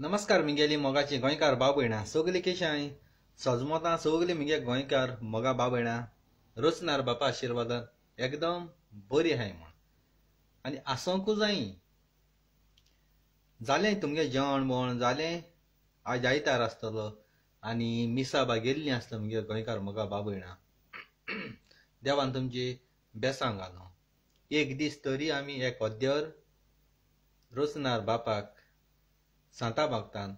नमस्कार मिगेली मोगाची गोंयकार भाव भयणां सगली केशांय सजमतां सगली मिगे गोंयकार मोगा भाव भयणां रोचनार बापा आशिर्वादान एकदम बरी आहाय म्हण आनी आसोंकू जायी जालें तुमगे जेवण बोवण जालें आज आयतार आसतलो आनी मिसा बा गेल्लीं आसता मुगे गोंयकार मोगा भाव भयणां देवान तुमची बेसांव घालो एक दीस तरी आमी एक अद्यर रोचनार बापाक सांता भक्तान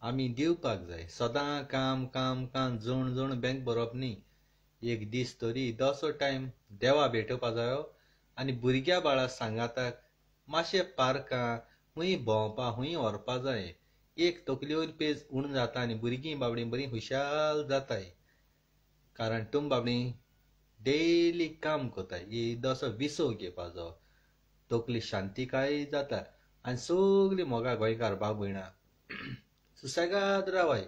आमी दिवपाक जाय सदां काम काम काम जण जण बँक भरप न्ही एक दीस तरी इदोसो टायम देवा भेटोवपा जायो आनी भुरग्या बाळा सांगाताक मातशें पार्कां खूंय भोंवपा खूंय व्हरपा जाय एक तकली वयर पेज उण जाता आनी भुरगीं बाबडीं बरीं हुशाल जाताय कारण तुम बाबडीं डेली काम कोताय इदोसो विसव घेवपाचो तकली शांतीकाय जाता आनी सगलीं मोगा गोंयकार भाव भयणां सुसेगाद रावाय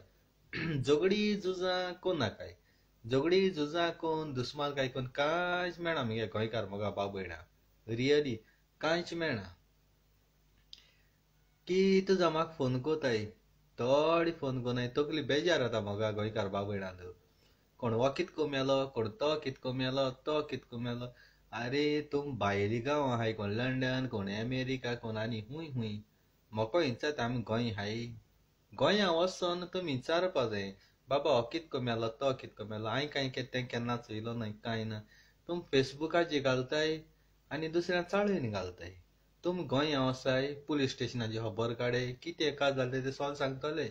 झगडी झुजां कोनाकाय झगडी झुजां कोन दुस्मानकाय कोन कांयच मेळना मगे गोंयकार मोगा भाव भयणां रियली कांयच मेळना कितें जावं म्हाका फोन कोताय थोडी फोन कोनाय तकली बेजार जाता मोगा गोंयकार भाव भयणां कोण हो कितको मेलो कोण तो कितको मेलो तो कितको मेलो अरे तुम भायली गांव आहाय कोण लंडन कोण अमेरिका कोण आनी खूंय खूंय मोको विचारत आमी गोंय हाय गोंया वचोन तुमी विचारपा जाय बाबा हो कितको मेलो तो कितको मेलो हांवें कांय तें केन्ना चोयलो न्हय कांय ना तुम फेसबुकाचेर घालताय आनी दुसऱ्या चाळीन घालताय तुम गोंया वसाय पुलीस स्टेशनाची खबर काडय कितें का जालें तें सॉल्व सांगतले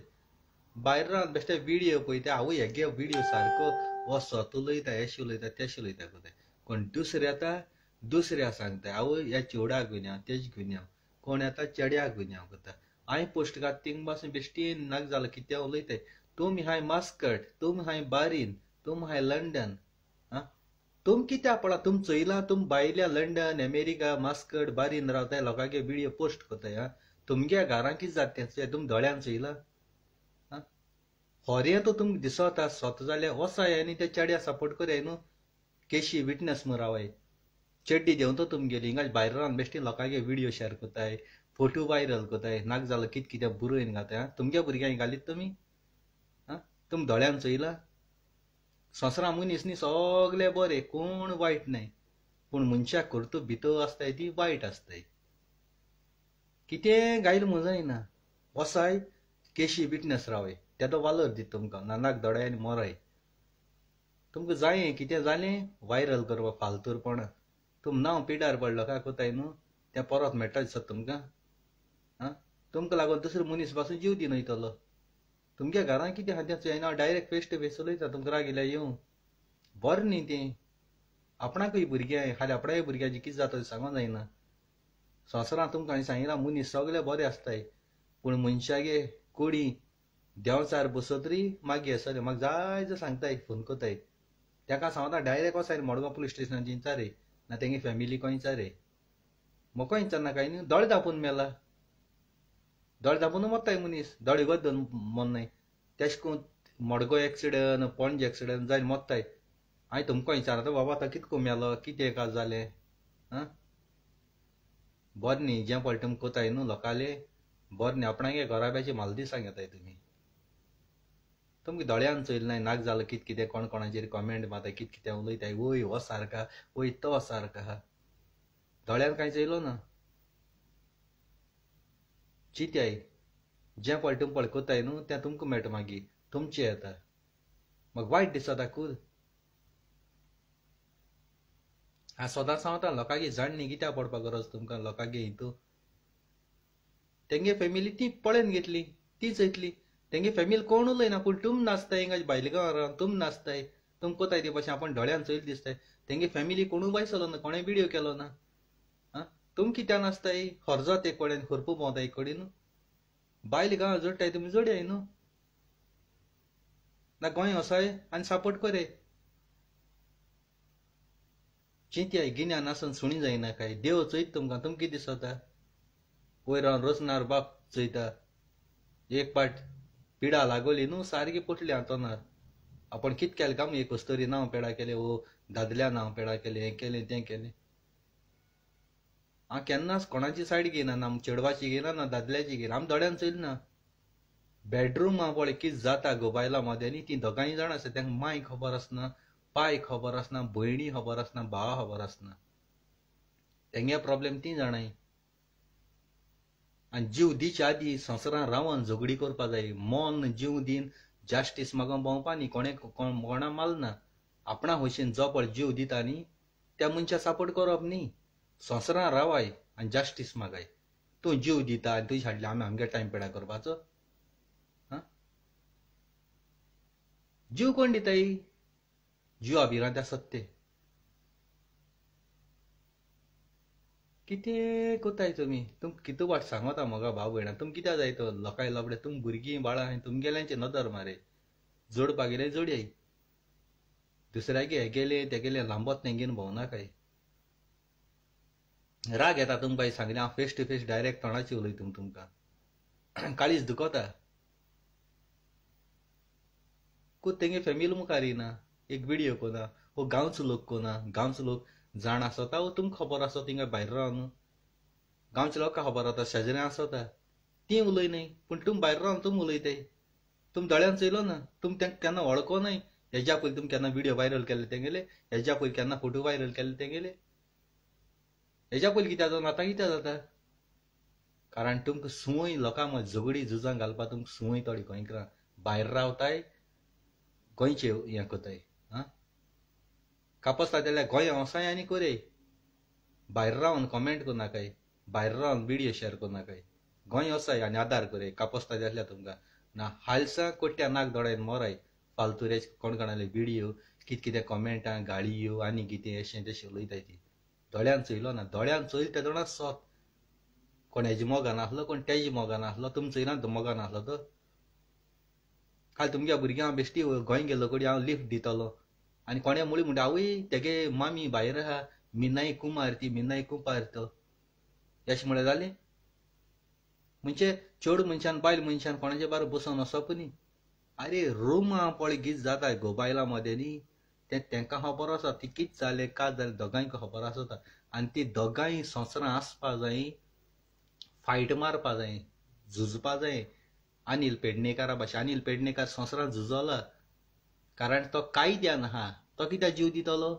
भायर रावन बेश्टे व्हिडियो पळयता आवय हेगे व्हिडियो सारको हो स्वत उलयता हेशी उलयता तेशी उलयता कोताय कोण दुसरे येता दुसऱ्या सांगता आवय ह्या चेवड्याक गुन्यांव तेज गुन्यांव कोण येता चेड्याक गुन्यांव करता हांवें पोस्ट घात थिंग बसून बेश्टीन नाक जालो कितें उलयताय तुम हाय मास्कट तुम हाय बारीन तुम हाय लंडन तुम कित्या पळा तुम चोयलां तुम भायल्या London America Muscat Bahrain video लोकांगे व्हिडियो पोस्ट कोताय तुमगे घरां कितें जाता तें तुम दोळ्यान चोयलां होरें तो तुमकां दिसता स्वता जाल्यार वसाय आनी त्या चेड्या सपोर्ट कराय न्हू केशी विटनेस म्हूण रावाय चेड्डी देंवन तो तुमगेली हिंगा भायर रावन बेश्टी लोकांगे व्हिडियो शेअर कोताय फोटो वायरल कोताय नाक जालो कितें कितें बरोवन घाताय तुमगे भुरग्यांक घालीत तुमी तुम दोळ्यान चोयलां संवसारा मनीस न्ही सगळे बरे कोण वायट न्हय पूण मनशाक करतो भितर आसताय ती वायट आसताय कितें गायल म्हूण जायना वसाय केशी विटनेस रावय तेदो वालोर दीत तुमकां नानाक दोळ्यांनी मोराय तुमकां जाय कितें जालें वायरल करपा फालतूरपणां तुम नांव पिड्यार पडलो काय कोताय न्हू तें परत मेळटा दिसता तुमकां तुमकां लागून दुसरो मनीस पासून जीव दी वयतलो तुमगे घरां कितें आहा तें चोयना डायरेक्ट फेस टू फेस उलयता तुमकां राग येयल्या येवं बरें न्ही तें आपणाकूय भुरग्यां खाली आपणाय भुरग्याचें कितें जाता तें सांगूंक जायना संवसारांत तुमकां हांवें सांगिलां मनीस सगळे बरे आसताय पूण मनशागे कुडी देंवचार बसतरी मागीर आसतलें म्हाका जाय जाल्यार सांगताय फोन कोताय तेका सांगता डायरेक्ट वसाय मडगांव पुलीस स्टेशनाचेर विचारे ना तेंगे फॅमिली कोण विचारे मोको विचारना काय न्ही दोळे धांपून मेला दोळे धांपून मरताय मनीस दोळे गोद धरून मोन्नाय तेश कोन्न मडगांव एक्सिडंट पणजे एक्सिडंट जायन मरताय हांवें तुमकां विचारता बाबा तो कितको मेलो कितें का जालें बरें न्ही जें पडलें तुमकां कोताय न्हू लोकाले बरें न्ही आपणागे घराब्याची मालदिसांक येताय तुमी तुमकां दोळ्यान चोयलें नाय नाक जालो कितें कितें कोण कोणाचेर कॉमेंट मारताय कितें कितें उलयताय वय हो सारका वय तो सारका दोळ्यान कांय चोयलो ना चित्याय जें पळय तुमी पळय कोताय न्हू तें तुमकां मेळटा मागीर तुमचें येता म्हाका वायट दिसता खूब हांव सदांच सांगता लोकांगे जाणणी कित्याक पडपा गरज तुमकां लोकांगे हितू तेंगे फॅमिली ती पळोवन घेतली ती चयतली तेंगे फॅमिली कोण उलयना पूण तुम नाचताय हिंगा भायले गांवांत रावन तुम नाचताय तुम कोताय ते भाशेन आपण दोळ्यान चोयले दिसताय तेंगे फॅमिली कोणूय वायसलो ना कोणें व्हिडियो केलो ना तुम कित्याक नाचताय हरजत एक कडेन खुरपू भोंवताय एक कडेन भायले गांवांत जोडटाय तुमी जोड्याय न्हू ना गोंय वसाय आनी सपोर्ट करे चिंत्याय गिन्यान आसून सुणी जायना काय देव चयत तुमकां तुमकां कितें दिसता वयर रावन रोचनार बाप चयता एक पाट पिडा लागोली न्हू सारकी पटली तोनार आपण कितें केलें काय एक कस्तुरी नांव पेडा केलें वो दादल्या नांव पेडा केलें हें केलें तें केलें हांव केन्नाच कोणाची सायड घेयना ना चेडवाची घेयना ना दादल्याची घेयना आमी दोळ्यान चोयलें ना बेडरूमा पळय कितें जाता गो बायला मदें ती दोगांय जाण आसा तांकां माय खबर आसना पाय खबर आसना भयणी खबर आसना भावा खबर आसना तेंगे प्रॉब्लेम ती जाणाय आनी जीव दिच्या आदी संवसारान रावन झगडी करपा जाय मोन जीव दिन जास्टीस म्हाका भोंवपा न्ही कोणा मारना आपणा भशेन जो पळय जीव दिता न्ही त्या मनशा सपोर्ट करप न्ही संवसारान रावाय आनी जास्टीस मागाय तूं जीव दिता आनी तुजे हाडले आमी आमगे टायम पिड्या करपाचो जीव कोण दिताय जीव अभिरांत आसत ते कितें कोताय तुमी तुमकां कितें वाट सांगता म्हाका भाव भयणा तुमकां कित्याक जाय तो लोकांय लबडे तुम भुरगीं बाळां तुमगेल्यांचे नदर मारे जोडपा गेले जोडयाय दुसऱ्यागे हे गेले ते गेले लांबत नेंगेन भोंवनाकाय राग येता तुमकां सांगलें हांव फेस टू फेस डायरेक्ट तोंडाची उलयता तुमकां काळीज दुखता को तेंगे फॅमिली मुखार येना एक व्हिडिओ कोना हो गांवचो लोक कोना गांवचो लोक जाण आसता वो तुमकां खबर आसता थिंगा भायर रावन गांवच्या लोकांक खबर आसता शेजाऱ्यां आसता ती उलयनाय पूण तुम भायर रावन तुम उलयताय तुम दोळ्यान चयलो ना तुम तांकां केन्ना वळखोनाय हेज्या पयलीं तुम केन्ना व्हिडिओ व्हायरल केले तेंगेले हेज्या पयलीं केन्ना फोटो व्हायरल केले तेंगेले हेज्या पयलीं कित्याक जावन आतां कित्याक जाता कारण तुमकां सुवय लोकां मदीं झगडी झुजां घालपा तुमकां सुवय थोडी गोंयकारां भायर रावताय गोंयचे हें कोताय कापसता जाल्यार गोंय वसाय आनी कोरे भायर रावन कॉमेंट कोनाकाय भायर रावन व्हिडिओ शेअर कोनाकाय गोंय वसाय आनी आदार कोरे कापसता जाल्यार तुमकां ना हालसा कोट्या नाक दोळ्यान मोराय फालतुरे कोण कोणाले व्हिडिओ कितें कितें कॉमेंटां गाळयो आनी कितें अशें तशें उलयताय ती दोळ्यान चयलो ना दोळ्यान चोयल त्या दोळ्यान सोत कोण हेजे मोगान आसलो कोण तेजे मोगान आसलो तुम चयना मोगान आसलो तो काल तुमच्या भुरग्यांक हांव बेश्टी गोंय गेलो कडी हांव लिफ्ट दितलो आनी कोणे मुळी म्हणटा आवय तेगे मामी भायर आहा मिनाई कुमार ती मिनाई कुंपार तो अशें म्हळें जालें म्हणजे चड मनशान बायल मनशान कोणाचे बारा बसोन वचप न्ही अरे रुमा पळय कितें जाता गो बायला मदें न्ही तें तेंकां खबर आसा ती कितें जालें काय जालें दोगांयक खबर आसता आनी ती दोगांय संवसारान आसपा जाय फायट मारपा जाय झुजपा जाय अनिल पेडणेकारा भाशेन अनिल पेडणेकार संवसारान झुजला कारण तो कायद्यान आहा तो कित्याक जीव दितलो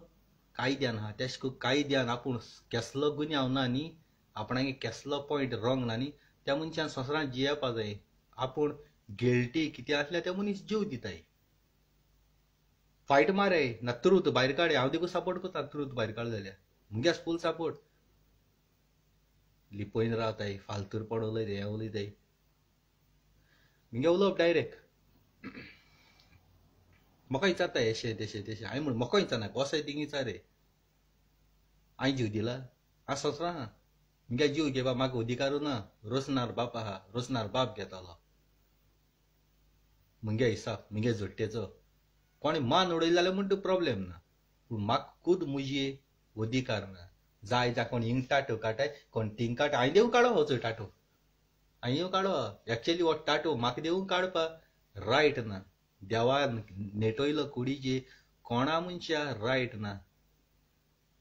कायद्यान आहा तेश को कायद्यान आपूण केसलो गुन्यांव ना न्ही आपणागे केसलो पॉयंट रॉंग ना न्ही त्या मनशान संवसारान जियेवपा जाय आपूण गिल्टी कितें आसल्यार ते मनीस जीव दिताय फायट मारे ना ट्रूथ भायर काडे हांव देखून सपोर्ट करता ट्रूथ भायर काड जाल्यार मुगे फूल सपोर्ट लिपयन रावताय फालतूरपण उलयताय हें उलयताय मुगे उलोवप डायरेक्ट म्हाका विचारता अशें तेशें तेशें हांवें म्हण म्हाका विचारना कसोय थिंग विचारे हांवें जीव दिला हांव सोंसरा हा मुगे जीव घेवपा म्हाका अधिकारू ना रोसनार बाप आहा रोसनार बाप घेतालो मुगे हिसाब मुगे झुट्टेचो कोणी मान उडयलो जाल्यार म्हणटा प्रॉब्लेम ना पूण म्हाका खूद मुजी अधिकार ना जाय जा कोण हिंग टाटो काटाय कोण थिंग काट हांवें देवूं काडो वचो टाटो हांवें येवं काडो एक्चुअली हो टाटो म्हाका देवूं काडपा रायट ना देवान नेटयलो कुडीचे कोणा मनशा रायट ना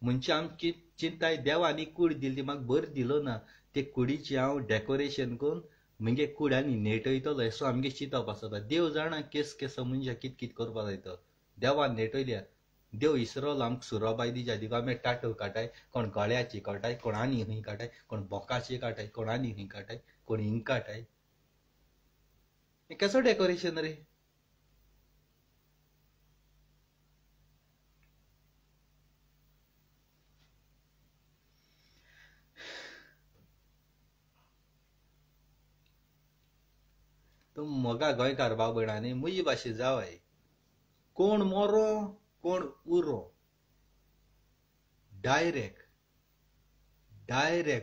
मनशा आमची चिंताय देवानी कूड दिली ती म्हाका भर दिलो ना ते कुडीचे हांव डेकोरेशन करून मुगे कुड्यांनी नेटयतलो असो आमगे चिंतप आसता देव जाणा केस केसो मनशा कितें कितें करपा जाय तो देवान नेटयल्या देव इसरलो आमकां सुराबाई दिच्या दिका आमी टाटो काटाय कोण गळ्याची काटाय कोण आनी खंय काटाय कोण बोकाची काटाय कोण आनी खंय काटाय कोण हिंग काटाय कसो डेकोरेशन रे तुम मोगा गोंयकार भाव भयणांनी मुजी भाशे जावाय कोण मोरो कोण उरो डायरेक्ट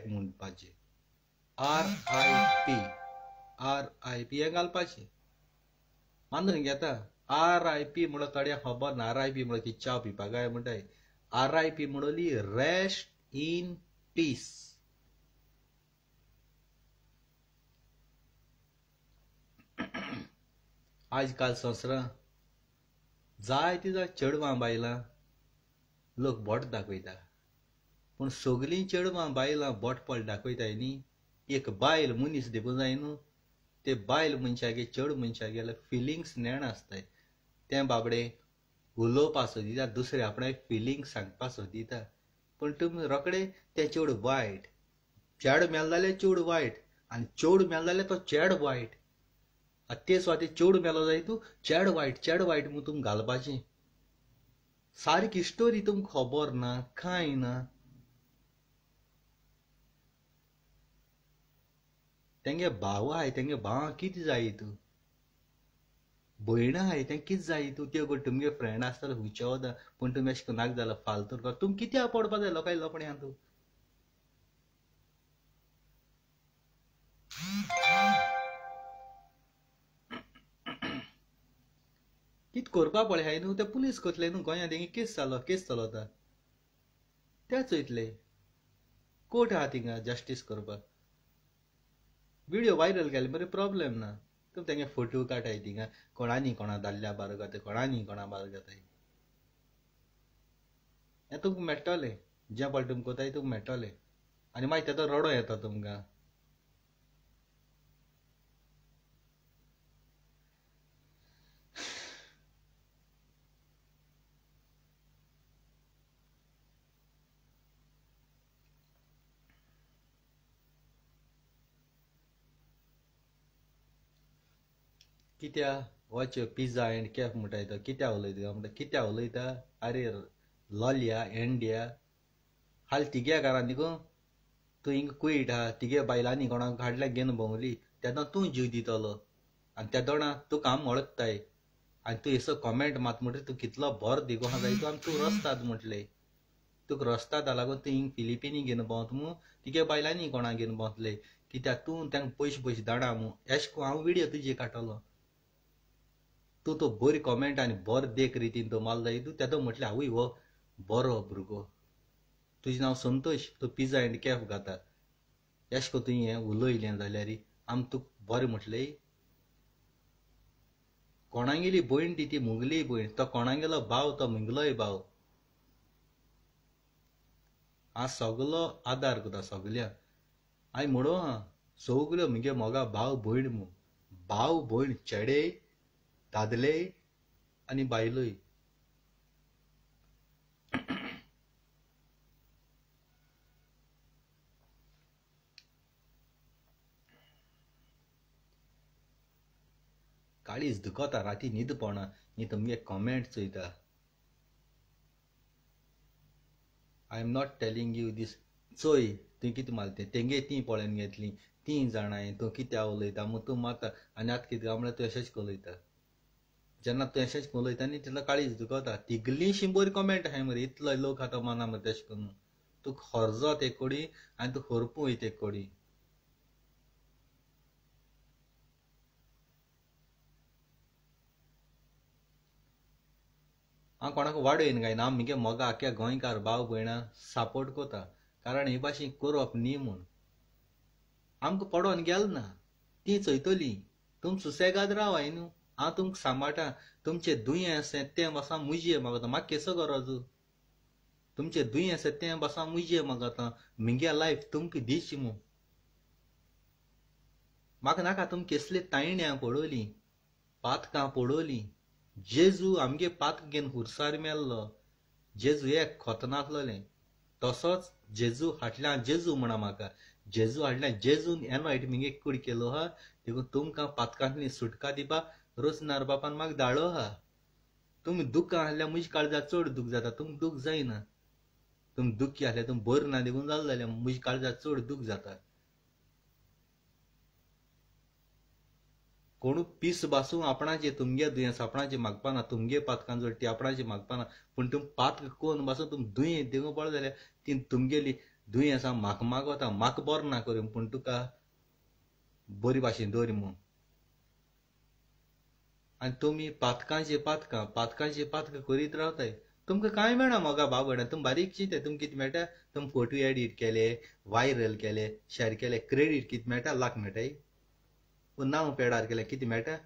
म्हणपाचे RIP हें घालपाचें मानून घेता RIP म्हणून थोड्या खबर ना RIP म्हणून ती च्या पिवपा गाय म्हणटाय RIP म्हणली रेस्ट इन पीस आजकाल संवसारां जाय तिजा चेडवां बायलां लोक बोट दाखयता पूण सगलीं चेडवां बायलां बोटपळ दाखयताय न्ही एक बायल मनीस देखून जाय न्हू ते बायल मनशागे चड मनशागे फिलिंग्स नेण आसताय ते बाबडे उलोवपा सोदिता दुसरे आपणे फिलिंग सांगपा सोदिता पण तुमी रोकडे ते चड वायट चेड मेल जाल्यार चड वायट आनी चड मेल जाल्यार तो चेड वायट ते स्वाती चड मेलो जाय तूं चेड वायट म्हूण तुम घालपाचें सारकी स्टोरी तुमकां खबर ना कांय ना तेंगे भाव आहाय तेंगे भावां कितें जाय तूं भयण आहाय तें कितें जाय तूं त्यो तुमगे फ्रेंड आसता हुंयचे वता पूण तुमी अशें नाक जाल्यार फालतू तुम कित्याक पडपा जाय लोकांय लोपण्या तूं कितें करपा पळय न्हू ते पुलीस करतले न्हू गोंयांत तेंगे केस चलता ते चयतले कोर्ट आहा थिंगा जस्टीस करपाक व्हिडिओ व्हायरल केले बरें प्रॉब्लेम ना तुम तेंगे फोटो काटाय थिंगा कोणानी कोणा दाल्ल्या बार घाताय कोणानी कोणा बार घाताय हें तुमकां मेळटलें जें पळय तुमकां कोताय तुमकां मेळटलें आनी मागीर तेजो रडो येता तुमकां कित्या वच पिझ्झा अँड कॅफ म्हणटा कित्या उलयता म्हणटा कित्या उलयता अरे लॉलिया एंडिया हाल तिगे घरान न्ही तूं हिंग कुयट आहा तिगे बायलांनी कोणाक हाडल्यार घेवन भोंवली तेन्ना तूं जीव दितलो आनी त्या दोणा तुका आमी वळखताय आनी तूं एसो कॉमेंट मात म्हणटा तूं कितलो बोर दिगो आहा जाय तूं आनी तूं रस्तात म्हटले तुका रस्तात लागून तूं हिंग फिलिपिनी घेवन भोंवत म्हूण तिगे बायलांनी कोणाक घेवन भोंवतले कित्याक तूं तांकां पयशे धाडा म्हूण एश को हांव व्हिडियो तुजे काडटलो तूं तो बरी कॉमेंट आनी बरो देख रितीन तो माल जाय तूं तेदो म्हटलें आवय हो बरो भुरगो तुजें नांव संतोश तूं पिझ्झा अँड कॅफ घाता एश को तुवें हें उलयलें जाल्यार आमी तुका बरें म्हटलें कोणागेली भयण ती मुगली भयण तो कोणागेलो भाव तो मुगलोय भाव हांव सगलो आदार करता सगल्या हांवें म्हणो हा सगल्यो मुगे मोगा भाव भयण म्हूण भाव भयण चेडे दादले आनी बायलोय काळीज दुखता राती न्हीद पडना न्ही तुमगे कॉमेंट चोयता I am not telling you this चोय तुवें कितें मारलें तेंगे ती पळोवन घेतली ती जाणाय तूं कित्या उलयता म्हूण तूं मारता आनी आतां कितें काय म्हळ्यार तूं अशेंच उलयता जेन्ना तूं अशेंच उलयता न्ही तेन्ना काळीज दुखता तिगलीशीं बरी कॉमेंट आहाय मरे इतलो लोक आतां मना मरे तशें करून तुका हरजोत एक कोडी आनी तूं हरपूं वयता एक कोडी हांव कोणाक वाडयन गायना हांव मुगे मोगा आख्या गोंयकार भाव भयणां सपोर्ट कोता कारण हे भाशेन करप न्ही म्हूण आमकां पडोन गेल ना ती चयतली तुम सुसेगाद रावाय न्हू हांव तुमकां सांबाळटा तुमचें दुयेंस तें बसा मुजये मागता म्हाका केसो गरज तुमचें दुयेंस तें बसा मुजये मागता मुगे लायफ तुमकां दिवची म्हूण म्हाका नाका तुम कसली तायण्या पडोवली पातकां पडोवली जेजू आमगे पातक घेवन हुरसार मेल्लो जेजू एक खोतनासलोलें तसोच जेजू हाटल्या जेजू म्हणा म्हाका जेजू हाडल्या जेजून एनवायट मुगे कूड केलो हा देखून तुमकां पातकांतली सुटका दिवपाक रोजनार बापान म्हाका धाडलो हा तुमी दुखां आहल्यार म्हज्या काळजाक चड दूख जाता तुमकां दूख जायना तुमी दुखी आहल्यार तुमी बर ना देखून जालें जाल्यार म्हज्या काळजाक चड दूख जाता कोण पीस बासूं आपणाचे तुमगे दुयेंस आपणाचे मागपाना तुमगे पातकां जोडटी आपणाचे मागपाना पूण तुमी पातक कोण बासून तुमी दुयेंस दिवं पडलें जाल्यार ती तुमगेली दुयेंसां म्हाका मागोता म्हाका बरो ना करूं पूण तुका बरी भाशेन दवर म्हूण आनी तुमी पातकांचे पातकां करीत रावताय तुमकां कांय मेळना मोगा भाव भयणां तुमी बारीक चिंताय तुमकां कितें मेळटा तुमी फोटो एडीट केले व्हायरल केले शेअर केले क्रेडीट कितें मेळटा लाख मेळटाय नांव पेडार केलें कितें मेळटा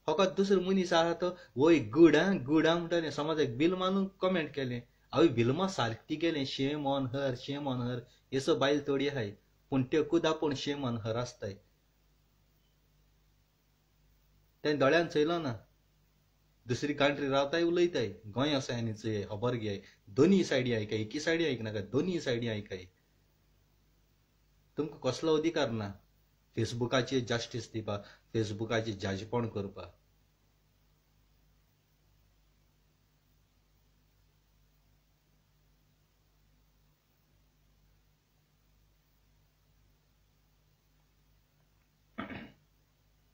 फकत दुसरो मनीस आहा तो वय गूड म्हणटा समज एक बिल मानून कमेंट केलें हांवें बिलमा सारकी केलें शेम ऑन हर एसो बायल थोडी आहाय पूण त्यो खुद आपूण शेम ऑन हर आसताय तें दोळ्यान चयलो ना. दुसरी कंट्री रावताय उलयताय गोंय असो आनी खबर घे दोनी सायडी आयकाय एकी सायडी आयकनाका दोनी सायडी आयकाय. तुमकां कसलो अधिकार ना फेसबुकाचेर जस्टीस दिवपाक फेसबुकाचेर जजपण करपाक.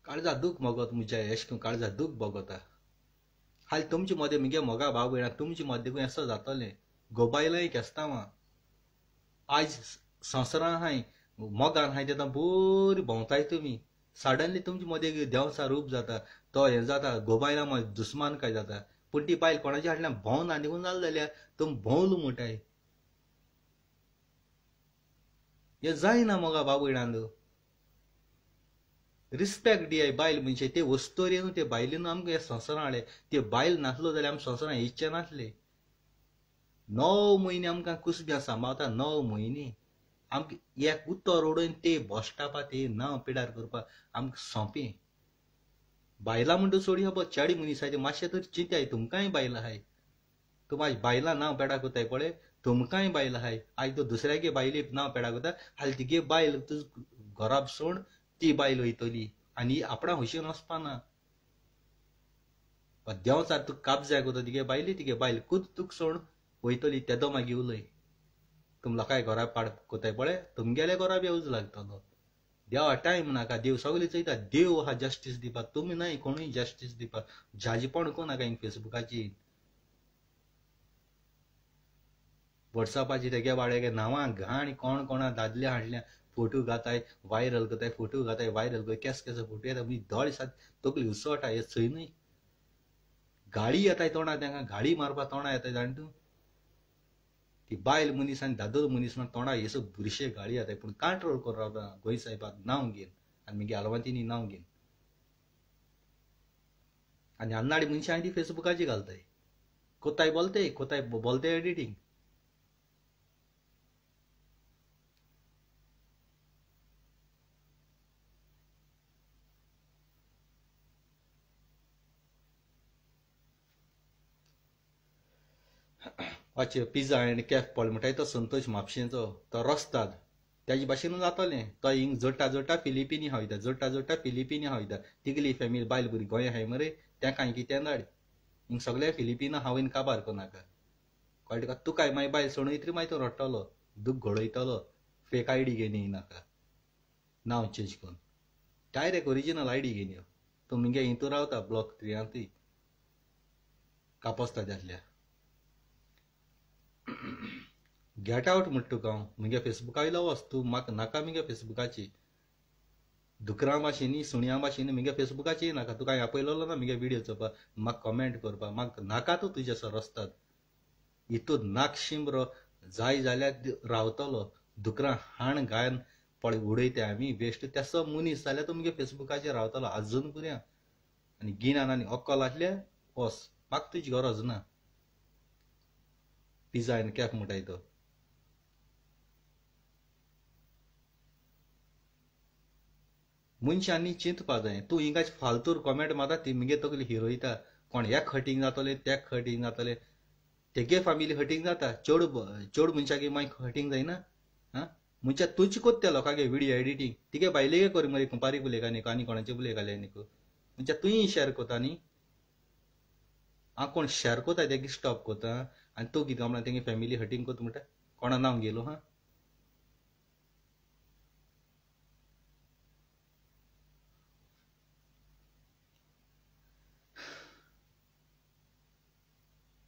काळजा दूख मोगत मुझ्या एशकू काळजा दूख बगता. हाल तुमचे मध्ये मुगे मोगा भाव भयणा तुमचे मध्ये असं जातलें गोबायलाय केस्तांवा आज संवसारां हाय मोगान हाय तेन्ना बरी भोंवताय तुमी सडनली तुमचे मध्ये देंवसा रूप जाता तो हें जाता गोबायला मध्ये दुस्मान काय जाता. पूण ती बायल कोणाच्या फाटल्यान भोंवना निघून जालें जाल्यार तुम भोंवलो म्हणटाय. हें जायना मोगा भाव भयणांलो. रिस्पेक्ट दियाय बायल म्हणजे ते वस्तोरी न्हू ते बायलीन आमकां हे संवसारां हाडले. ते बायल नासलो जाल्यार आमी संवसारां येयचे नासले. 9 म्हयने आमकां कुसब्या सांबाळता 9 म्हयने आमकां एक उतर उडोवन ते बॉस्टापा ते नांव पिड्यार करपाक आमकां सोंपें. बायलां म्हणटा सोडी हो चेडे मनीसाचें मातशें तरी चिंत्याय तुमकांय बायलां आहाय. तूं म्हाज्या बायलां नांव पेडा कोताय पळय तुमकांय बायलां आहाय. आयज तो दुसऱ्यागे बायले नांव पेडा कोता हाल तिगे बायल तुज घराब सोड ती बायल वयतली आनी आपणा हुशीन वचपाना. देंवचार तुका काबजाय कोता तिगे बायली तिगे बायल खुद तुका सोड वयतली तेदो मागीर उलय. तुम लोकांय घरा पाड कोताय पळय तुमगेल्या घरा येवज लागतलो. देवा टायम नाका देव सगळे चयता देव हा जस्टीस दिवपाक तुमी न्हय कोणूय जस्टीस दिवपाक जाजीपण कोनाका हिंग फेसबुकाचेर वॉट्सॅपाचेर तेगे वाड्यागे नांवां घाण कोण कोणा दादल्या हाडल्या फोटो घाताय वायरल करताय फोटो घाताय वायरल कर केस फोटो येता म्हणजे दोळ दिसात तकली उसोटा हे चय न्हय. गाडी येताय तोंडा तांकां गाडी मारपाक तोंडा येताय जाण तूं. ती बायल मनीस आनी दादलो मनीस म्हण तोंडा हेसो बुरशे गाडी येताय पूण कंट्रोल करून रावता गोंय साहेबाक नांव घेन आनी मागीर आलवांतीनी नांव घेन आनी अन्नाडी मनशां ती फेसबुकाचेर घालताय कोताय बोलते एडिटींग. वाचे पिझ्झा अँड कॅफ पॉल म्हणटाय तो संतोष म्हापशेंचो तो रस्ताद त्याचे भाशेन जातलें. तो हिंग जोडटा जोडटा फिलिपिनी हावयता जोडटा जोडटा फिलिपिनी हावयता तिगली फॅमिली बायल बरी गोंय हाय मरे त्या कांय कितें धाड हिंग सगळे फिलिपिना हांवें काबार कोनाका कळटा तुका. तुकाय मागीर बायल सोडून तरी मागीर तो रडटलो दूख घडयतलो फेक आयडी घेवन येयनाका नांव चेंज करून डायरेक्ट ओरिजिनल आयडी घेवन यो. तूं मुगे हितून रावता ब्लॉक 3 कापोस्ता जातल्या गेट आउट म्हणटा तुका हांव मुगे फेसबुका वयलो वच तूं म्हाका नाका मुगे फेसबुकाची दुकरां भाशेनी सुण्या भाशेनी मुगे फेसबुकाची नाका. तुका हांवें आपयलोलो ना मुगे विडियो चोवपाक म्हाका कमेंट करपाक म्हाका नाका तूं तुजे असो रस्तात हितून नाक शिंबरो जाय जाल्यार रावतलो दुकरां हाण घालन पळय उडयताय आमी वेस्ट तेसो मनीस जाल्यार तूं मुगे फेसबुकाचेर रावतलो आजून पुऱ्या आनी गिनान आनी अक्कल आसल्यार वच म्हाका तुजी गरज ना. पिझ्झा अँड कॅफ म्हणटाय तो मनशांनी चिंतपा जाय. तूं हिंगाच फालतूर कॉमेंट मारता ती मुगे तकली हिरोयता कोण एक हटींग जातले त्या हटींग जातले तेगे फॅमिली हटींग जाता चड मनशागे मागीर हटींग जायना. म्हणजे तुजी कोत त्या लोकांगे व्हिडिओ एडिटींग तिगे बायलेगे कर मरे पारीक उलयका न्ही आनी कोणाचे उलयकाले न्ही म्हणजे तुयी शेअर कोता न्ही. हांव कोण शेअर कोता तेगे स्टॉप कोता आनी तूं कितें म्हणटा तेगे फॅमिली हटींग कोता म्हणटा कोणा नांव गेलो हा.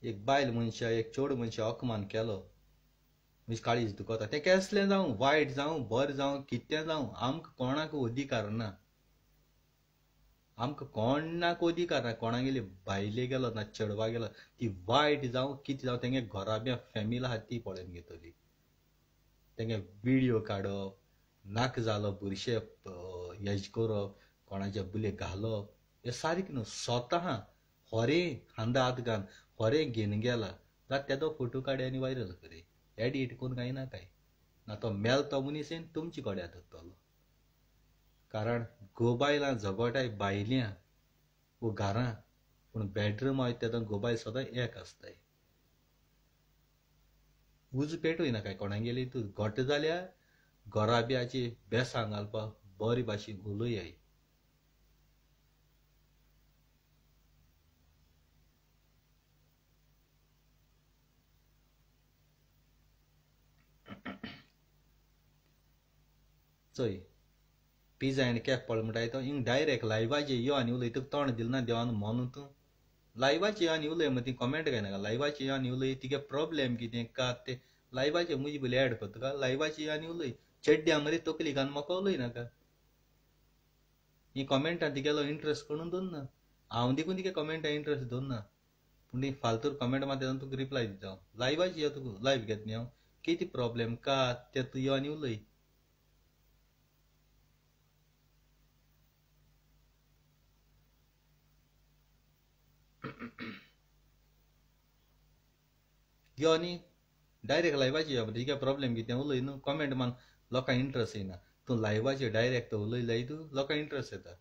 एक बायल मनशा एक चोड मनशा अकमान केलो म्हणजे काळीज दुखता तें कसलें जावं वायट जावं बरें जावं कितें जावं आमकां कोणाक अधिकार ना. आमकां कोणाक अधिकार ना कोणागेली बायले गेलो ना चेडवा गेलो ती वायट जावं कितें जावं तेंगे घरा बी फॅमिली आहा ती पळोवन घेतली. तेंगे विडियो काडप नाक जालो बुरशे हेज करप कोणाचे बुले घालप हे सारकें न्हू. स्वता होरें हांदा हात घाल होरें घेवन गेला जाल्यार तेदो फोटो काड आनी वायरल करे एडिट करून काय ना काय ना तो मेल तो मनीस येवन तुमचे गोड्यात धरतलो. कारण गोबायलां झगोटाय बायल्यां वो घरां पूण बेडरूम आय तेदो गोबायल सदां एक आसताय. उज पेटूय नाका कोणागेली तूं घोट जाल्यार घरा बी हाची बेसां घालपाक बरी भाशेन उलयाय. चोय पिझ्झा अँड कॅफ पळ म्हणटाय तो हिंग डायरेक्ट लायव्हाचे यो आनी उलय तुका तोंड दिल ना देवान म्हणून तूं लायव्हाचे यो आनी उलय ती कॉमेंट काय नाका लायव्हाचे यो आनी उलय तिगे प्रॉब्लेम कितें का ते लायव्हाचे मुजी पयली ऍड कर तुका लायव्हाचे यो आनी उलय चेड्ड्या मरे तकली घालून म्हाका उलय नाका ही कॉमेंटां तिगेलो इंट्रस्ट करून दवरना हांव देखून तिगे कॉमेंटां इंट्रस्ट दवरना पूण ती फालतूर कॉमेंट मारता तुका रिप्लाय दिता हांव लायव्हाचे यो तुका लायव्ह घेत न्ही हांव कितें प्रॉब्लेम का ते तूं यो आनी उलय. यो न्ही डायरेक्ट लायव्हाचे यो तिगे प्रॉब्लेम कितें उलय न्हू कॉमेंट मान लोकांक इंट्रस्ट येना तूं लायव्हाचे डायरेक्ट उलयल्याय तूं लोकांक इंट्रस्ट येता.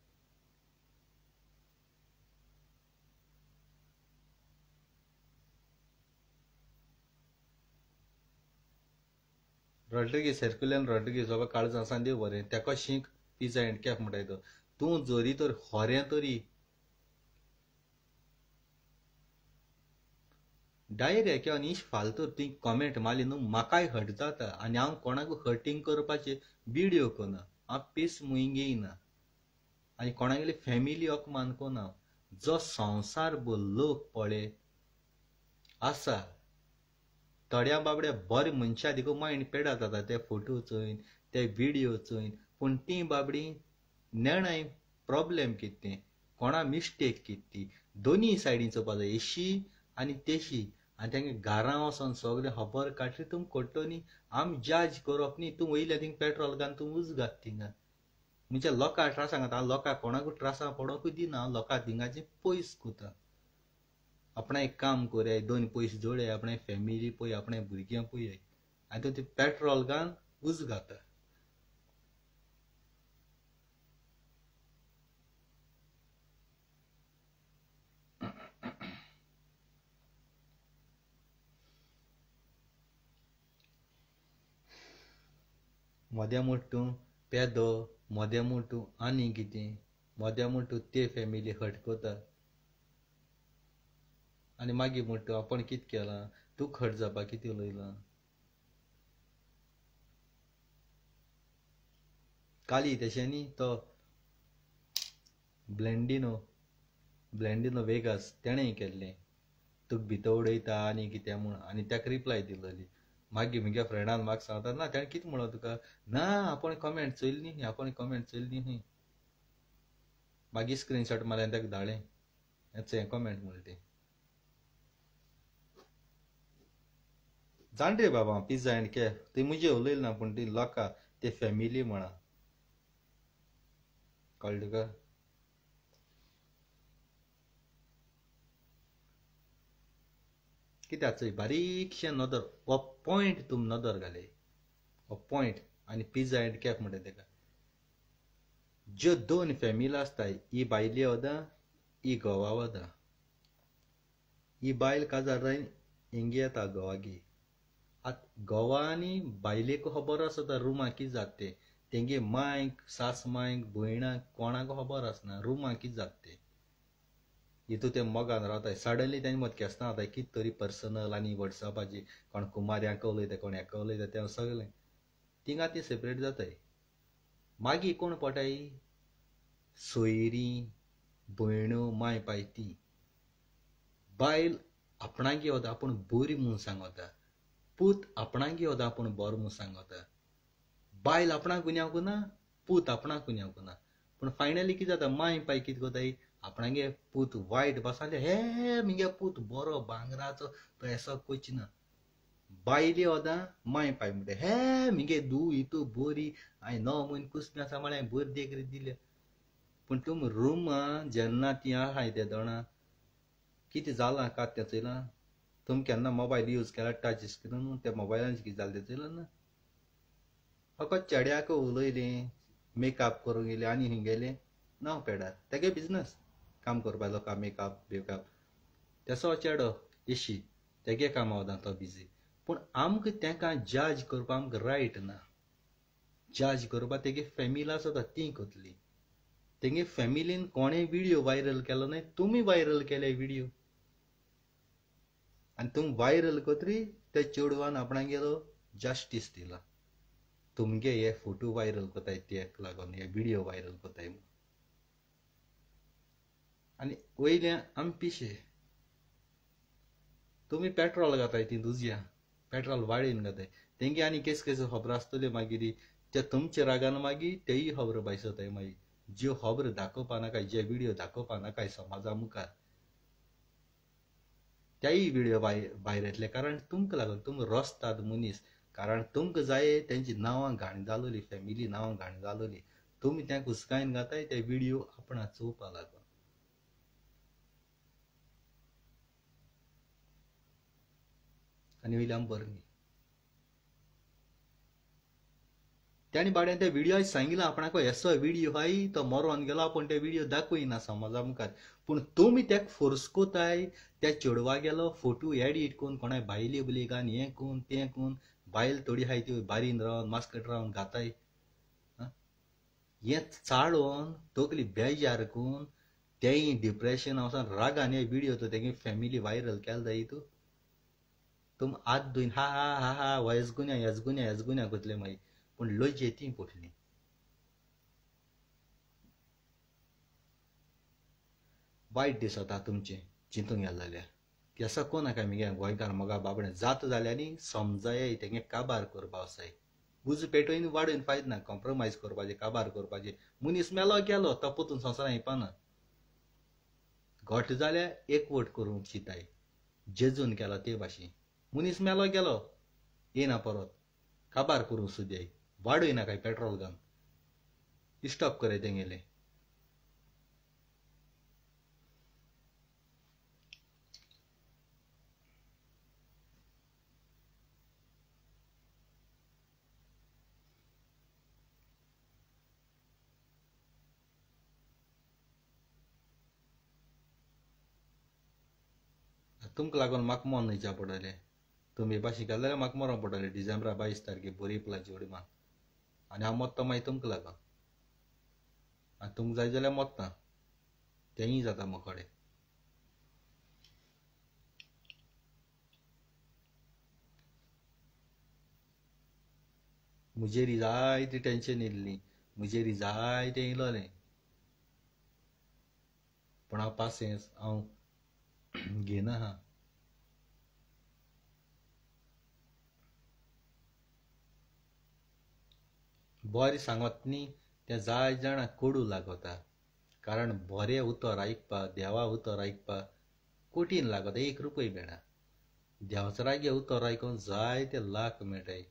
रॉड्रिगीस हेर्कुलियन रॉड्रिगीस बाबा काळजां आसा देव बरें तेका शींक पिझ्झा अँड कॅफ म्हणटाय तो तूं जोरी तर खोरें तरी डायरेक्ट किंवा इश फालतूर ती कॉमेंट मारली न्हू म्हाकाय हट जाता आनी हांव कोणाकूय हर्टींग करपाचे विडियो कोना हांव पीस मुयींग येयना आनी कोणागेली फॅमिली अपमान कोना जो संवसार भर लोक पळय आसा थोड्या बाबड्या बरे मनशां देखून मायंड पेडात जाता ते फोटो चोयन ते विडियो चोयन पूण ती बाबडी नेणाय प्रॉब्लेम कितें कोणा मिस्टेक कितें दोनी सायडीन चोवपा जाय एशी आनी तेशी आनी तेंगे घरां वचोन सगळें खबर काडली तुम कोट्टो न्ही आम जज करप न्ही तूं वयल्या थिंग पेट्रोल घाल तूं उज घात थिंगा म्हणजे लोकां त्रासां घाता हांव लोकांक कोणाकूय त्रासां पडोंकूय दिना हांव लोकां थिंगाचे पयस कोता आपणा एक काम करूया दोन पयशे जोडया आपणे फॅमिली पळय आपणे भुरग्यां पळय आनी तूं ते पेट्रोल घाल उज घाता. मोद्या मोट्टू पेदो मोद्या मोट्टू आनी कितें मोद्या मोट्टू ते फॅमिली हट कोता आनी मागीर मोट्टू आपण कितें केलां तूं हट जावपाक कितें उलयलां. काली तशें न्ही तो ब्लेंडिनो वेगास तेणें केल्लें तुका भितर उडयता आनी कितें म्हूण आनी ताका रिप्लाय दिलोली मागीर म्हज्या फ्रेंडान म्हाका सांगता ना तेणें कितें म्हणलो तुका ना आपण कॉमेंट चोयली न्ही आपण कॉमेंट चोयली न्ही मागीर स्क्रीनशॉट मारलें ताका धाडलें हें कॉमेंट म्हणलें तें जाण रे बाबा पिझ्झा अँड कॅफ ती मुजे उलयली ना पूण ती लोकां ते फॅमिली म्हणा कळ्ळें तुका. कित्याक चोय बारीकशें नदर हो पॉयंट तुम नदर घाले हो पॉयंट आनी पिझ्झा अँड कॅफ म्हणटा तेका ज्यो दोन फॅमिली आसताय ही बायली वदा ही घोवा वदा ही बायल काजार जायन हिंगी येता घोवागी आतां घोवा आनी बायलेक खबर आसता रुमा कितें जाता तें तेंगे मांयक सास मांयक भयणाक कोणाक खबर आसना रुमा कितें जाता तें हितू ते मोगान रावताय सडनली तेंचे मत केसना जाताय कितें तरी पर्सनल आनी वॉट्सॅपाची कोण कुमार्याक उलयता कोण हेका उलयता तें सगळें थिंगा ती सेपरेट जाताय मागीर कोण पटाय सोयरीं भयण्यो माय पाय ती बायल आपणागे वता आपूण बरी म्हूण सांगता पूत आपणागे वता आपूण बरो म्हूण सांगता बायल आपणाक गुन्यांव ना पूत आपणाक गुन्यांव ना पूण फायनली कितें जाता माय पाय कितें कोताय आपणागे पूत वायट बसले हे मिगे पूत बरो भांगराचो तो एसो कोचना बायली वदा माय पाय म्हणटा हे मिगे धू हितू बोरी हांवें 9 म्हयने कुसबी आसा म्हळ्यार हांवें बरी देखरेख दिल्या पूण तुम रुमा जेन्ना ती आहाय त्या दोना कितें जालां का तें चयलां तुम केन्ना मोबायल यूज केला टच स्क्रीन त्या मोबायलान कितें जालें तें चयलां ना फकत चेड्याक उलयलें मेकअप करूंक गेलें आनी खंय गेलें नांव पेडार तेगे बिजनस काम करपा लोकां मेकअप बिकअप तेसो चेडो इशी तेगे कामा वता तो बिजी पूण आमकां तेका जज करपा आमकां रायट ना जज करपा तेगे फॅमिली आसा ती कोतली तेगे फॅमिलीन कोणें व्हिडिओ व्हायरल केलो न्हय तुमी व्हायरल केले व्हिडिओ आनी तुम व्हायरल कोतरी त्या चेडवान आपणागेलो जस्टीस दिला तुमगे हे फोटो व्हायरल कोताय तेक लागून हे व्हिडिओ व्हायरल कोताय आनी वयल्या आमी पिशे तुमी पेट्रोल घाताय ती दुजया पेट्रोल वाडीन घाताय तेंगे आनी केस केस खबर आसतल्यो मागीर ते तुमचे रागान मागीर तेय खबर बायसताय मागीर ज्यो खबर दाखोवपा नाकाय जे व्हिडिओ दाखोवपा नाकाय समाजा मुखार त्याही व्हिडिओ भायर येतले कारण तुमकां लागून तुमी रस्तात मनीस कारण तुमकां जाय तेंची नांवां घाण जालोली फॅमिली नांवां घाण जालोली तुमी त्या हुस्कायन घाताय ते व्हिडिओ आपणा चोवपा लागून आनी वयले आमी बरें न्ही त्यानी बाड्यान त्या व्हिडिओ सांगितलं आपणाको असो व्हिडिओ हाय तो मरोन गेलो आपूण ते व्हिडिओ दाखयना समाजा मुखार पूण तुमी तेका फोर्स कोताय त्या चेडवा गेलो फोटो एडिट करून कोणाय भायली बिली घान हें कोन तें कोन बायल थोडी हाय ती बारीन रावन मास्कट रावन घाताय हें चाळोवन तकली बेजार करून तेय डिप्रेशन वचोन रागान हे व्हिडिओ तो तेगे फॅमिली व्हायरल केलो जाय तूं तुम हात धुयन हा हा हा हा हेच गुन्या कोतले मागीर पूण लज येती पोटली वायट दीस जाता तुमचे चिंतून गेले जाल्यार केसा कोनाका मगे गोंयकार मोगा बाबडे जाता जाल्यार समजाय तेगे काबार करपा वसाय उज पेटोवन वाडोवन फायद ना कॉम्प्रोमायज करपाचे काबार करपाचे मनीस मेलो गेलो तो पोतून संवसारान येवपाना घोट जाल्यार एकवट करूंक चिताय जेजून केलो ते भाशेन मनीस मेलो गेलो येना परत काबार करूंक सुद्याय वाडोय नाकाय पेट्रोल घालून स्टॉप कराय तेंगेले तुमकां लागून म्हाका मोन न्हयच्या पडले तुमी भाशी केले जाल्यार म्हाका मरोंक पडटलें डिसेंबरा 22 तारखेर बरी प्लाची उडीमान आनी हांव मोत्ता मागीर तुमकां लागून आनी तुमकां जाय जाल्यार मोत्ता तेंय जाता मोकोडे मुजेरी जायती टेन्शन येयल्ली मुजेरी जायतें येयलोलें पूण हांव पासियेंस हांव घेना हा बरें सांगत न्ही ते जाय जाणां कोडू लागता कारण बरें उतर आयकपा देवा उतर आयकपा कोटीन लागता 1 रुपय मेळना देवचरागे उतर आयकून जाय ते लाख मेळटाय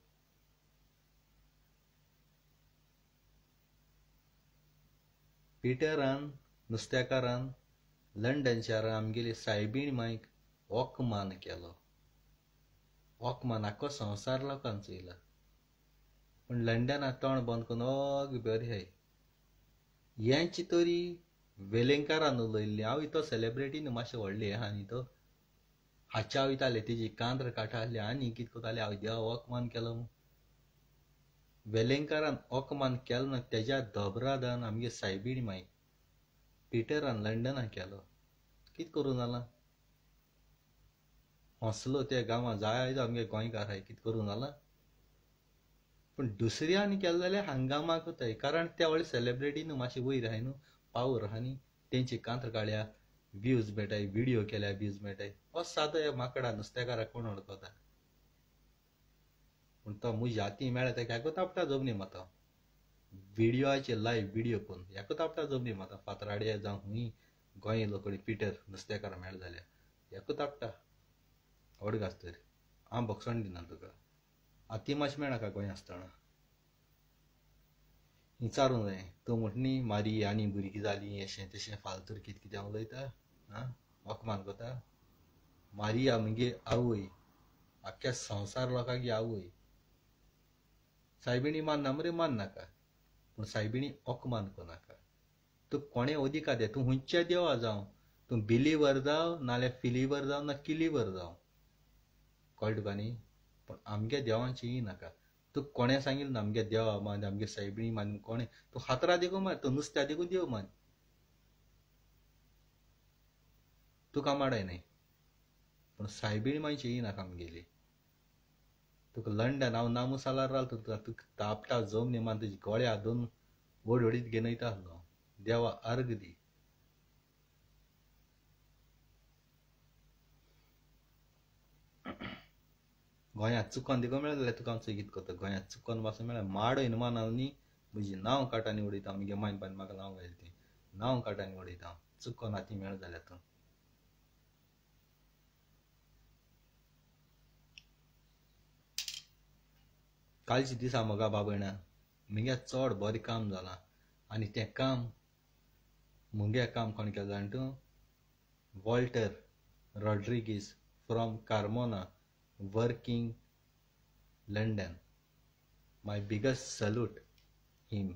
पिटरान नुस्तेकारान लंडन शारान आमगेली सायबीण मायक ओकमान केलो ओकमान आख्खो संवसार लोकांक चोयला पूण लंडनात तोंड बंद करून ओग बरें हाय हेंची तरी वेलेंकारान उलयल्ली हांव तो सेलिब्रिटी न्हू मातशें व्हडलें आहा न्ही तो हाच्या वयताले तेजी कांद्र काटाले आनी कितें कोताले हांव देवा ओकमान केलो वेलेंकारान ओकमान केलो ना तेज्या धबरादान आमगे सायबीण मायक पिटरान लंडनाक केलो कितें करूं जाला हसलो त्या गांवां जाय आमगे गोंयकार हाय कितें करूं जाला पूण दुसऱ्यान केलें जाल्यार हंगामा कोताय कारण त्या व्हडले सेलिब्रिटी न्हू मातशें वयर आहाय न्हू पावर आहा न्ही तेंची कांत्र काडल्या व्ह्यूज मेळटाय व्हिडिओ केल्या व्ह्यूज मेळटाय हो सादो ह्या माकडा नुस्तेकाराक कोण वळखता पूण तो म्हज्या हाती मेळ्ळा तेका हेको आपटा जमनी माता व्हिडिओचे लायव्ह व्हिडिओ करून हेको आपटा जमनी माता फातराडे जावं हुंय गोंय लोकडी पिटर नुस्तेकार मेळ्ळा जाल्यार हेको आपटा व्हड घास तर हांव बक्षण दिना तुका हाती मातशें मेळनाका गोंय आसतना विचारूंक जाय तूं म्हणटा न्ही मारी आनी भुरगीं जालीं अशें तशें फालतूर कितें कितें उलयता आं ओकमान कोता मारिया म्हणजे आवय आख्ख्या संवसार लोकांक आवय सायबिणी मान ना मरे मान नाका पूण सायबिणी ओकमान कोनाका तू कोणे ओदिका दे तूं हुंच्या देवा जावं तूं बिलीवर जाव नाल्यार फिलीवर जाव ना किलीवर जाव कळ्ळें तुका न्ही पण आमगे देवांची ही नाका तू कोणे सांगिल्लें ना आमगे देवा मान आमगे सायबीणी मान कोणे तूं हातरा देखून मार तूं नुस्त्या देखून देव मान तुका माडाय न्हय पण सायबीण मानची ही नाका आमगेली तुका लंडन हांव नामुसालार रावता तुका तापटा जमनी मान तुजी गोळ्या दोन वडवडीत घेवन वयता आसलो देवा अर्ग दी गोंयांत चुकोन देखून मेळ्ळें जाल्यार तुका हांव चुकीत करता गोंयांत चुकोन पासून मेळ्ळें माडय न्हू मान न्ही म्हजी नांव काटांनी उडयता आमगे मायन पान म्हाका नांव घायलें तें नांव काटांनी उडयता हांव चुकोन हाती मेळ्ळें जाल्यार तूं कालचे दिसा म्हाका बाबयणा म्हगे चड बरें काम जालां आनी तें काम मुगे काम कोण केलें जाण तूं Walter Rodrigues from Carmona working London my biggest salute him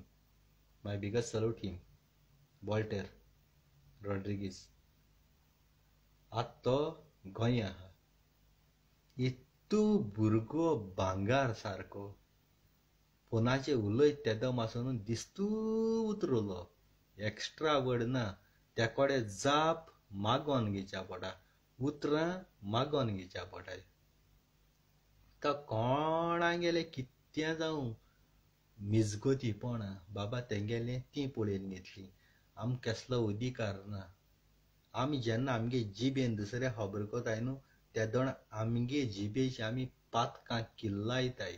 Walter Rodrigues आतां तो गोंय आहा इतू भुरगो भांगार सारको फोनाचेर उलयत तेदो मासून दिस्तू उतरलो एक्स्ट्रा वर्ड ना त्या कोडे जाप मागोन घेवच्या पडटा उतरां मागोन घेवच्या पडटा तो कोणा गेले कितें जावं मिजगोतीपण बाबा तेंगेलें ती पळयन घेतली आम कसलो अधिकार ना आमी जेन्ना आमगे जिबेन दुसरे खबर कोताय न्हू त्या दोन आमगे जिबेची आमी पातकां किल्लायताय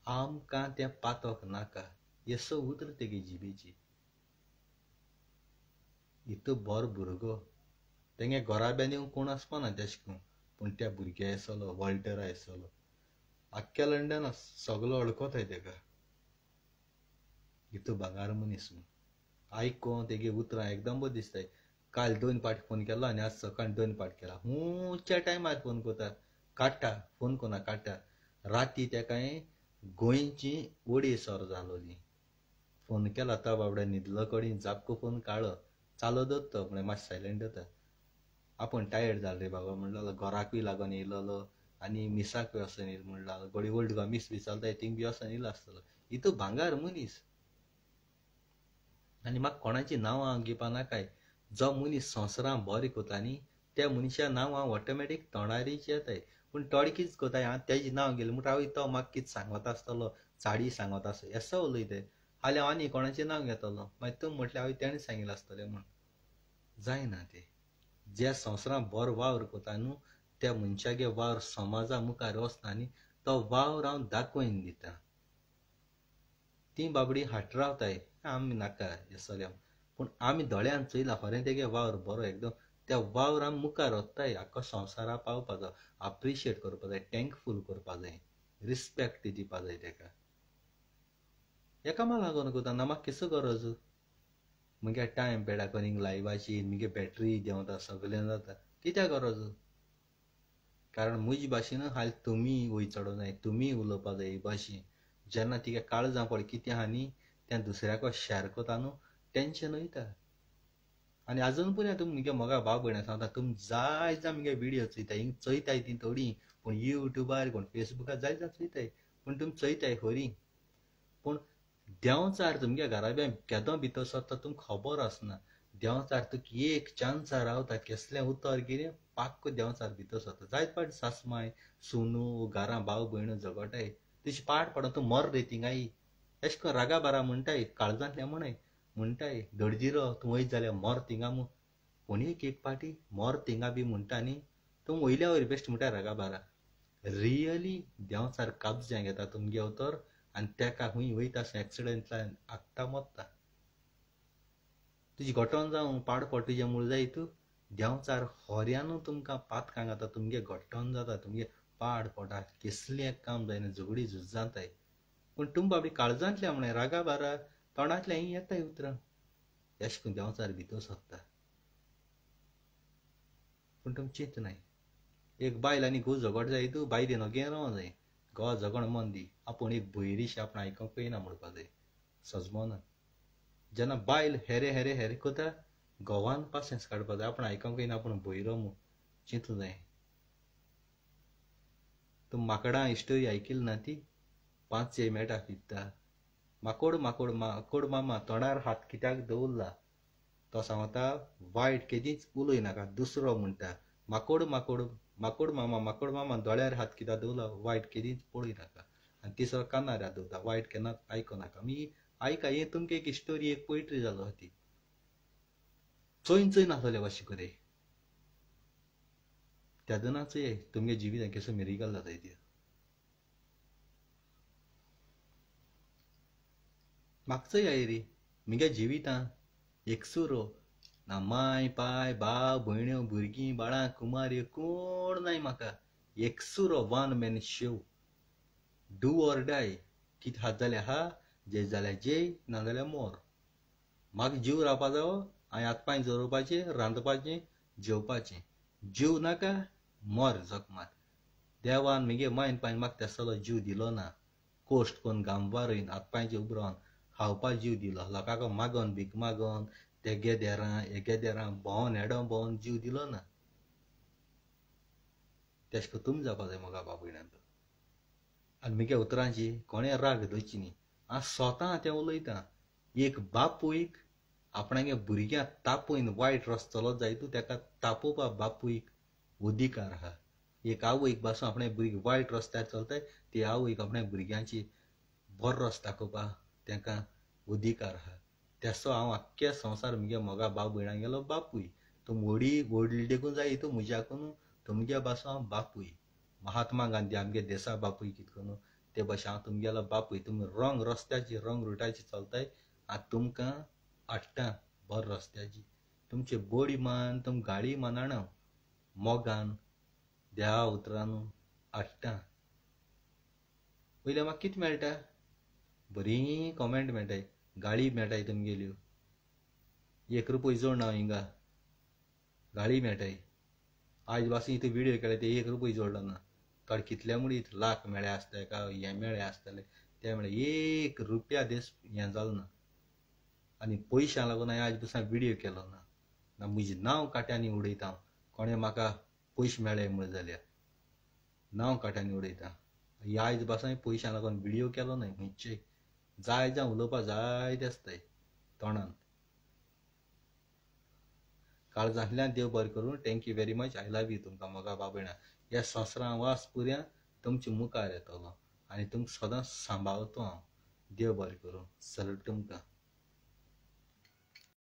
आमकां तें पातोक नाका येसो उतर तेगे जिबेची इतू बरो भुरगो तेंगे घोराब्यान येवंक कोण आसपाना तेशकों पूण त्या भुरग्या येसलो वॉल्टरा येसलो आख्ख्या लंडन सगलो अडकोताय तेका इतू भांगार मनीस आयकोन तेगे उतरां एकदम बरें दिसताय काल 2 पाटी फोन केलो आनी आज सकाळी 2 पाटी केला हुंच्या टायमार फोन कोता काडटा फोन कोना काडटा राती तेका गोंयची ओडी सोर जालोली फोन केला तो बाबड्या न्हिदलो कडेन जापको फोन काडलो चालो दत्तो म्हळ्यार मातशें सायलेंट जाता आपूण टायर्ड जालो रे बाबा म्हणलो घराकूय लागून येयलोलो आनी मिसाकूय वचून येयलो म्हणलो गडी ओल्ड तुका मिस बी चलताय थिंग बी वचून येयलो आसतलो इतू भांगार मनीस आनी म्हाका कोणाची नांवां घेवपा नाकाय जो मनीस संवसारांत बरें कोता न्ही त्या मनशा नांव हांव ऑटोमॅटीक तोंडारीच येताय पूण थोडे कितें कोताय हांव तेजें नांव घेतलें म्हणटा हांव तो म्हाका कितें सांगता आसतलो चाडी सांगता आसतलो येसो उलयताय हाल्यार आनी कोणाचें नांव घेतलो मागीर तूं म्हटल्यार हांवें तेणें सांगिल्लें आसतलें म्हूण जायना तें ज्या संवसारांत बरो वावर कोता न्हू त्या मनशागे वावर समाजा मुखार वचना न्ही तो वावर हांव दाखोवन दिता ती बाबडी हाट रावताय आमी नाका येसोल्या पूण आमी दोळ्यान चोयला खरें तेगे वावर बरो एकदम त्या वावरान मुखार वताय आख्खो संवसारा पावपाचो अप्रिशिएट करपा जाय थँकफूल करपा जाय रिस्पेक्ट दिवपा जाय तेका एकामा लागून कोता ना म्हाका केसो गरज मुगे टायम पेडा करींग लायवाची मुगे बॅटरी देंवता सगलें जाता कित्याक गरज कारण म्हजे भाशेन हाल तुमी वय चडोवं जाय तुमी उलोवपा जाय हे भाशेन जेन्ना तिगे काळजां पळय कितें आहा न्ही तें दुसऱ्याक शेअर कोता न्हू टेंशन वयता आनी आजून पुर्या तुमी मुगे मोगा भाव भयणां सांगता तुमी जाय जा मुगे विडियो चोयताय हिंग चोयताय ती थोडी पूण युट्यूबार कोण फेसबुकार जाय जा चोयताय पूण तुमी चोयताय खरी पूण देंवचार तुमगे घराब्यान केदो भितर सरता तुमकां खबर आसना देंवचार तुका एक चान्सार रावता कसलें उतर कितें पाक्क देंवचार भितर सरता जायत पाटी सासमाय सुनू घरां भाव भयणो झगडटाय तुजी पाट पडोन तूं मर रे थिंगाय अशें करून रागा बारा म्हणटाय काळजांतलें म्हणटाय दडजिरो तूं वयत जाल्यार मर थिंगा म्हूण पूण एक पाटी मर थिंगा बी म्हणटा न्ही तूं वयल्या वयर बेश्ट म्हणटा रागा बारा रियली देंवचार काबज्यां घेता तुमगे उतर आनी तेका खूंय वयता आसतना एक्सिडेंटलान आत्ता मरता तुजी घोटोन जावं पाड पड तुजें मूळ जायत देंवचार खोऱ्यानू तुमकां पातकां घाता तुमगे घोट्टोन जाता तुमगे पाड पडा कसलें काम जायना झगडी झूज जाताय पूण तुमी बाबडी काळजांतल्या म्हणे रागा बारा तोंडांतल्या ही येताय उतरां अशें करून देंवचार भितर सरता पूण तुमी चिंतनाय एक बायल आनी घोव झगड जायत बायलेन ओगें रावं जाय घोवा झगड मन दी आपूण एक भयरीशी आपण आयकोंक येना म्हणपा जाय सजमोना जेन्ना बायल हेरे हेरे हेरे कोता गोवान पासेंस काडपा जाय आपण आयकूंक येना पूण भोयरो मू चिंतू जाय तुम माकडां हिस्टोरी आयकिली ना ती 5 मेटा फिरता माकोड माकोड माकोड मामा तोंडार हात कित्याक दवरला तो सांगता वायट केदींच उलय नाका दुसरो म्हणटा माकोड माकोड माकोड मामा दोळ्यार हात कित्याक दवरला वायट केदींच पळय नाका आनी तिसरो कानार हात दवरता वायट केन्नाच आयको नाका मी आयका हे तुमकां एक हिस्टोरी एक पोयट्री जालो ती चोयन चोयन आसले भाशे करे त्यादनाच तुमगे जिवितान केसो मिरिकल जाताय ती मागचोय रे म्हगे जिवितां एकसुरो ना माय पाय भाव भयण्यो भुरगीं बाळां कुमार्यो कोण नाय म्हाका एकसुरो one man show do or die कित हात जाल्यार हा जे जाल्यार जेय ना जाल्यार मोर म्हाका जीव रावपा जावो हांवें हातपांय जोडपाचें रांदपाचें जेवपाचें जीव नाका मोर जखमात देवान म्हगे मायन पायन म्हाका तसलो जीव दिलो ना कोश्ट कोन्न गांवार रयन हातपांयचे उब रावन खावपा जीव दिलो लोकांक मागोन भीक मागोन तेगे देरां हेगे देरां भोंवन हेडो भोंवन जीव दिलो ना तेश को तुम जावपा जाय मोगा बाबयणांत आनी म्हगे उतरांची कोणें राग धरची न्ही हांव स्वता तें उलयतां एक बापूयक आपणागे भुरग्यांक तापोवन वायट रस्तो जायतू तेका तापोवपा बापूयक अधिकार आहा एक आवयक पासून आपणे भुरगीं वायट रस्त्यार चलताय ती आवयक आपणे भुरग्यांची बरो रस्तो दाखोवपा तेंकां अधिकार आहा तेसो हांव आख्ख्या संवसार म्हगे मोगा भाव भयणां गेलो बापूय तूं व्हडली देखून जाय तूं म्हज्याकून तुमगे पासून हांव बापूय महात्मा गांधी आमगे देसा बापूय कितकोन ते भाशेन हांव तुमगेलो बापूय तुमी रॉंग रस्त्याची रॉंग रुटाची चलताय आतां तुमकां हाडटा बरो रस्त्याची तुमचे बोडी मान तुम गाडी मानाणा मोगान देवा उतरान हाडटा पयलें म्हाका कितें मेळटा बरी कॉमेंट मेळटाय गाडी मेळटाय तुमगेल्यो 1 रुपया जोड ना हिंगा गाडी मेळटाय आज पासून इथं व्हिडिओ केले ते 1 रुपया जोडलो ना थोडे कितले म्हणीत लाख मेळे आसताय का हे मेळे आसतले ते म्हळे 1 रुपया देस हें जालो ना आनी पयशां लागून हांवें आज पासून व्हिडिओ केलो ना म्हजें नांव काट्यांनी उडयता हांव कोणें म्हाका पयशे मेळ्ळे म्हण जाल्यार नांव काट्यांनी उडयता आयज पासून पयशां लागून व्हिडिओ केलो न्हय खंयचेय जाय जावं उलोवपा जाय ते आसताय तोंडान काळजांतल्यान देव बरें करूं thank you very much I love you तुमकां मोगा बाबयणा ह्या संवसारां वास पुऱ्या तुमच्या मुखार येतलो आनी तुमकां सदांच सांबाळतो हांव देव बरें करूं सल्यूट तुमकां